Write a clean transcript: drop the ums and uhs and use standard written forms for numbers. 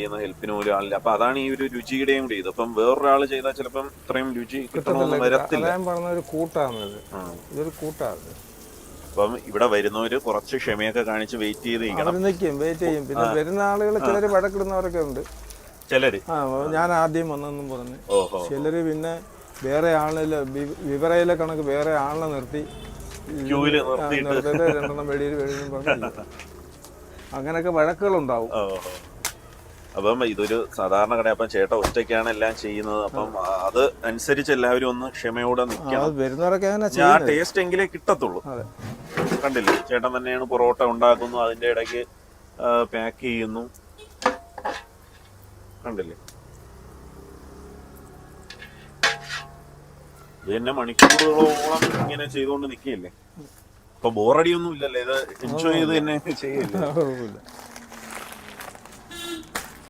ചെയ്യുന്ന ഹെൽപ്പിന് പോലും ആളില്ല. അപ്പൊ അതാണ് ഈ ഒരു രുചിയുടെയും കൂടി ഇത്. അപ്പം വേറൊരാൾ ചെയ്താൽ ചിലപ്പം ഇത്രയും രുചി കിട്ടണമെന്ന് വരത്തില്ല. പറഞ്ഞൊരു കൂട്ടാണ് ഇതൊരു കൂട്ടാണ്. അപ്പം ഇവിടെ വരുന്നവര് കുറച്ച് ക്ഷമയൊക്കെ കാണിച്ച് വെയിറ്റ് ചെയ്ത് വെയിറ്റ് ചെയ്യും. പിന്നെ വരുന്ന ആളുകൾ ചിലര് വഴക്കിടുന്നവരൊക്കെ ഉണ്ട്. ചിലര് ഞാൻ ആദ്യം വന്നെന്നും പറഞ്ഞ് ചിലര് പിന്നെ വേറെ ആളില് വിവരയിലെ കണക്ക് വേറെ ആളിനെ നിർത്തി രണ്ടെണ്ണം വെളിയിൽ പറഞ്ഞു അങ്ങനെയൊക്കെ വഴക്കുകളുണ്ടാവും. അപ്പം ഇതൊരു സാധാരണ കട. അപ്പം ചേട്ടൻ ഒറ്റയ്ക്കാണ് എല്ലാം ചെയ്യുന്നത്. അപ്പം അത് അനുസരിച്ച് എല്ലാവരും ഒന്ന് ക്ഷമയോടെ നിൽക്കണം. വരുന്നവരൊക്കെ ആ ടേസ്റ്റ് എങ്കിലേ കിട്ടത്തുള്ളൂ. കണ്ടില്ലേ, ചേട്ടൻ തന്നെയാണ് പൊറോട്ട ഉണ്ടാക്കുന്നു, അതിന്റെ ഇടയ്ക്ക് പാക്ക് ചെയ്യുന്നു. കണ്ടില്ലേ, ഇത് തന്നെ മണിക്കൂറുകളോളം ഇങ്ങനെ ചെയ്തുകൊണ്ട് നിൽക്കുകയല്ലേ. അപ്പൊ ബോറടിയൊന്നും ഇല്ലല്ലേ, ഇത് എൻജോയ് ചെയ്ത് തന്നെ ചെയ്യില്ല.